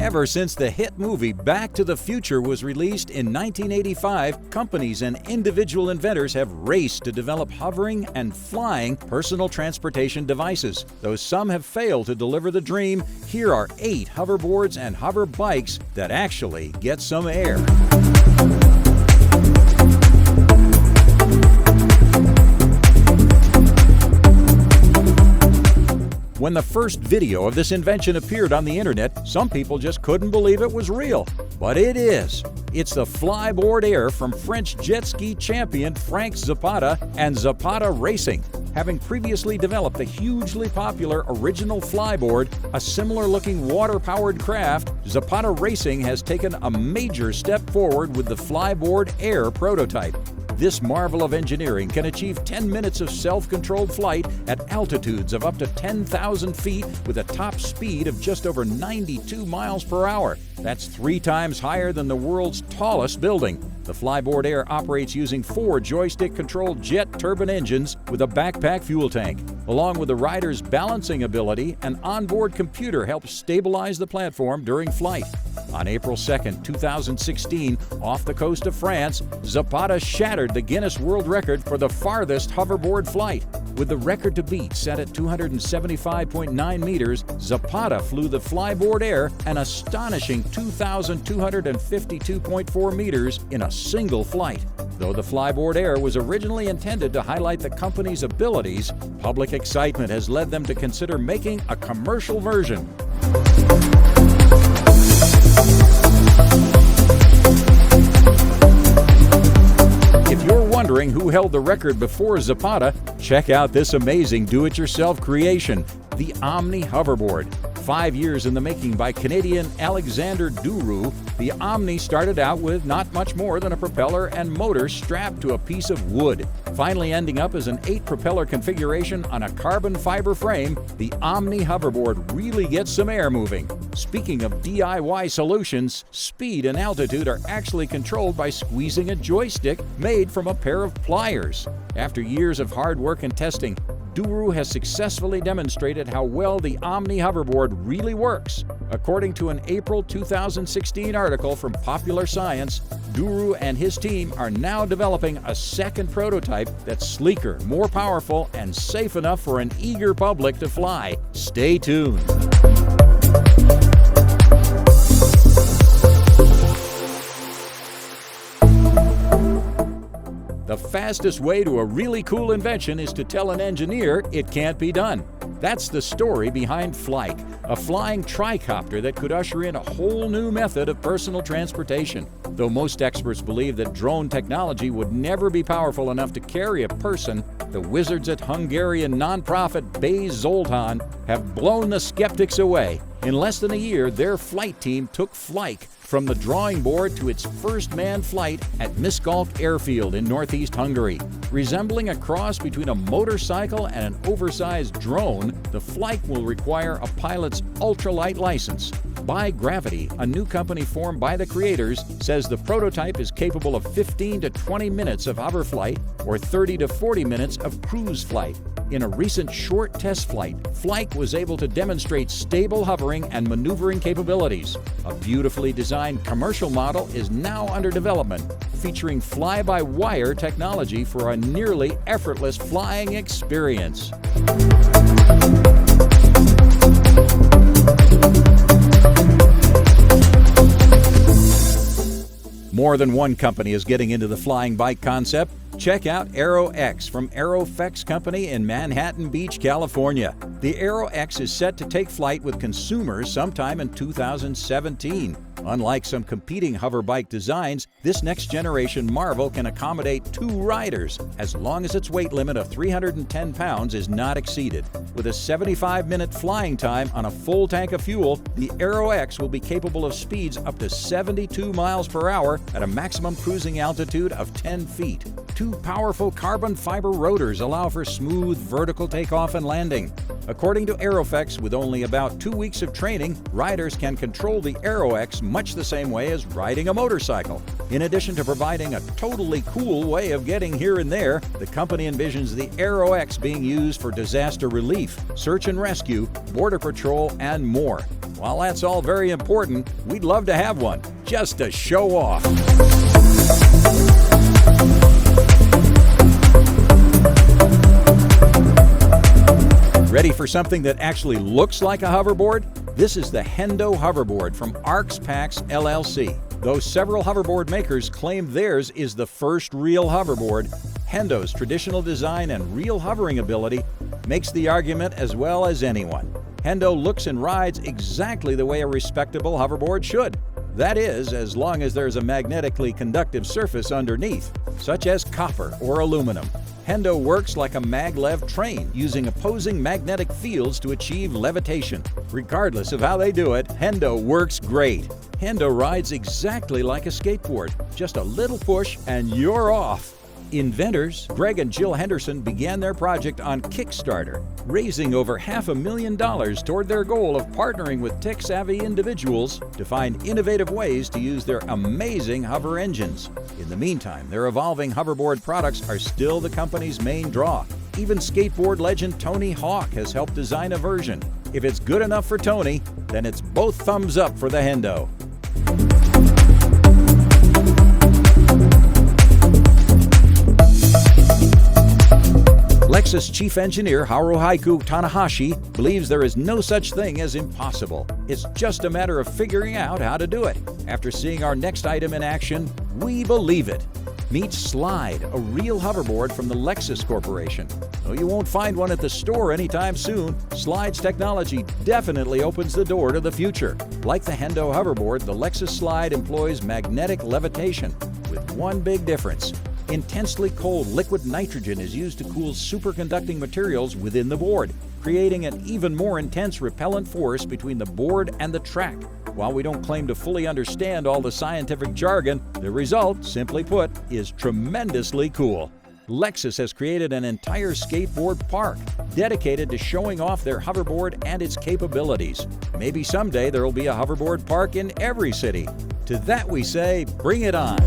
Ever since the hit movie Back to the Future was released in 1985, companies and individual inventors have raced to develop hovering and flying personal transportation devices. Though some have failed to deliver the dream, here are 8 hoverboards and hover bikes that actually get some air. When the first video of this invention appeared on the internet, some people just couldn't believe it was real. But it is. It's the Flyboard Air from French jet ski champion Frank Zapata and Zapata Racing. Having previously developed the hugely popular original Flyboard, a similar-looking water-powered craft, Zapata Racing has taken a major step forward with the Flyboard Air prototype. This marvel of engineering can achieve 10 minutes of self-controlled flight at altitudes of up to 10,000 feet with a top speed of just over 92 miles per hour. That's 3 times higher than the world's tallest building. The Flyboard Air operates using 4 joystick-controlled jet turbine engines with a backpack fuel tank. Along with the rider's balancing ability, an onboard computer helps stabilize the platform during flight. On April 2, 2016, off the coast of France, Zapata shattered the Guinness World Record for the farthest hoverboard flight. With the record to beat set at 275.9 meters, Zapata flew the Flyboard Air an astonishing 2,252.4 meters in a single flight. Though the Flyboard Air was originally intended to highlight the company's abilities, public excitement has led them to consider making a commercial version. If you're wondering who held the record before Zapata, check out this amazing do-it-yourself creation, the Omni Hoverboard. 5 years in the making by Canadian Alexander Duru, the Omni started out with not much more than a propeller and motor strapped to a piece of wood. Finally ending up as an 8-propeller configuration on a carbon fiber frame, the Omni Hoverboard really gets some air moving. Speaking of DIY solutions, speed and altitude are actually controlled by squeezing a joystick made from a pair of pliers. After years of hard work and testing, Duru has successfully demonstrated how well the Omni Hoverboard really works. According to an April 2016 article from Popular Science, Duru and his team are now developing a second prototype that's sleeker, more powerful, and safe enough for an eager public to fly. Stay tuned. The fastest way to a really cool invention is to tell an engineer it can't be done. That's the story behind Flyke, a flying tricopter that could usher in a whole new method of personal transportation. Though most experts believe that drone technology would never be powerful enough to carry a person, the wizards at Hungarian nonprofit Bay Zoltán have blown the skeptics away. In less than a year, their flight team took Flyke from the drawing board to its first manned flight at Miskolc Airfield in northeast Hungary. Resembling a cross between a motorcycle and an oversized drone, the Flyke will require a pilot's ultralight license. By Gravity, a new company formed by the creators, says the prototype is capable of 15 to 20 minutes of hover flight or 30 to 40 minutes of cruise flight. In a recent short test flight, Flyke was able to demonstrate stable hovering and maneuvering capabilities. A beautifully designed commercial model is now under development, featuring fly-by-wire technology for a nearly effortless flying experience. More than one company is getting into the flying bike concept. Check out AeroX from AeroFX Company in Manhattan Beach, California. The AeroX is set to take flight with consumers sometime in 2017. Unlike some competing hover bike designs, this next-generation marvel can accommodate 2 riders as long as its weight limit of 310 pounds is not exceeded. With a 75-minute flying time on a full tank of fuel, the AeroX will be capable of speeds up to 72 miles per hour at a maximum cruising altitude of 10 feet. two powerful carbon fiber rotors allow for smooth vertical takeoff and landing. According to Aerofex, with only about 2 weeks of training, riders can control the AeroX much the same way as riding a motorcycle. In addition to providing a totally cool way of getting here and there, the company envisions the AeroX being used for disaster relief, search and rescue, border patrol, and more. While that's all very important, we'd love to have one, just to show off. Ready for something that actually looks like a hoverboard? This is the Hendo hoverboard from Arx Pax LLC. Though several hoverboard makers claim theirs is the first real hoverboard, Hendo's traditional design and real hovering ability makes the argument as well as anyone. Hendo looks and rides exactly the way a respectable hoverboard should. That is, as long as there's a magnetically conductive surface underneath, such as copper or aluminum. Hendo works like a maglev train, using opposing magnetic fields to achieve levitation. Regardless of how they do it, Hendo works great. Hendo rides exactly like a skateboard. Just a little push and you're off. Inventors Greg and Jill Henderson began their project on Kickstarter, raising over $500,000 toward their goal of partnering with tech-savvy individuals to find innovative ways to use their amazing hover engines. In the meantime, their evolving hoverboard products are still the company's main draw. Even skateboard legend Tony Hawk has helped design a version. If it's good enough for Tony, then it's both thumbs up for the Hendo. Lexus chief engineer Haruhiko Tanahashi believes there is no such thing as impossible. It's just a matter of figuring out how to do it. After seeing our next item in action, we believe it. Meet Slide, a real hoverboard from the Lexus Corporation. Though you won't find one at the store anytime soon, Slide's technology definitely opens the door to the future. Like the Hendo hoverboard, the Lexus Slide employs magnetic levitation, with one big difference. Intensely cold liquid nitrogen is used to cool superconducting materials within the board, creating an even more intense repellent force between the board and the track. While we don't claim to fully understand all the scientific jargon, the result, simply put, is tremendously cool. Lexus has created an entire skateboard park dedicated to showing off their hoverboard and its capabilities. Maybe someday there will be a hoverboard park in every city. To that we say, bring it on!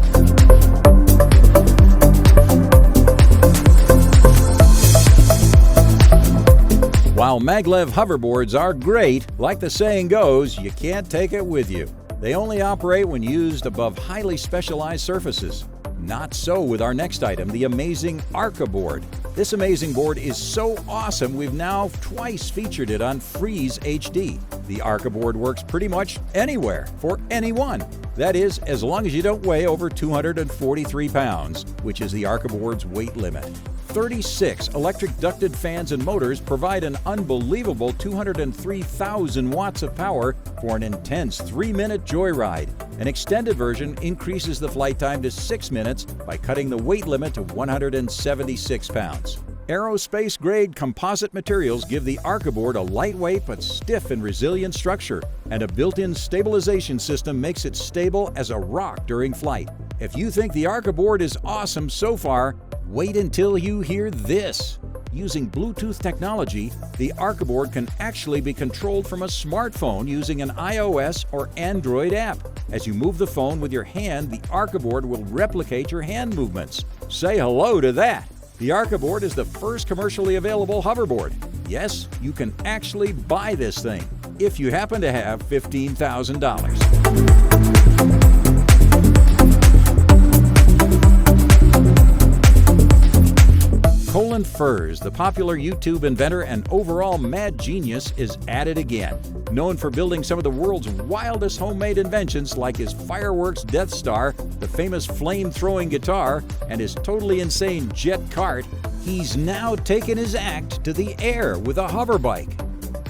While maglev hoverboards are great, like the saying goes, you can't take it with you. They only operate when used above highly specialized surfaces. Not so with our next item, the amazing Arca board. This amazing board is so awesome we've now twice featured it on Freeze HD. The Arca board works pretty much anywhere, for anyone. That is, as long as you don't weigh over 243 pounds, which is the Arca board's weight limit. 36 electric ducted fans and motors provide an unbelievable 203,000 watts of power for an intense 3-minute joyride. An extended version increases the flight time to 6 minutes by cutting the weight limit to 176 pounds. Aerospace-grade composite materials give the Arca board a lightweight but stiff and resilient structure, and a built-in stabilization system makes it stable as a rock during flight. If you think the Arca board is awesome so far, wait until you hear this. Using Bluetooth technology, the Arca board can actually be controlled from a smartphone using an iOS or Android app. As you move the phone with your hand, the Arca board will replicate your hand movements. Say hello to that! The Arca board is the first commercially available hoverboard. Yes, you can actually buy this thing, if you happen to have $15,000. Colin Furs, the popular YouTube inventor and overall mad genius, is at it again. Known for building some of the world's wildest homemade inventions like his fireworks Death Star, the famous flame-throwing guitar, and his totally insane jet cart, he's now taken his act to the air with a hoverbike.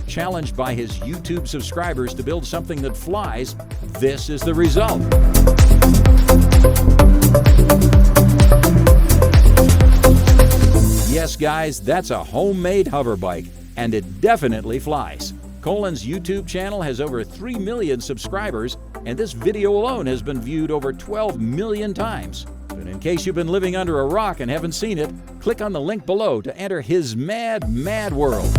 Challenged by his YouTube subscribers to build something that flies, this is the result. Yes, guys, that's a homemade hoverbike, and it definitely flies. Colin's YouTube channel has over 3 million subscribers, and this video alone has been viewed over 12 million times. But in In case you've been living under a rock and haven't seen it, click on the link below to enter his mad, mad world.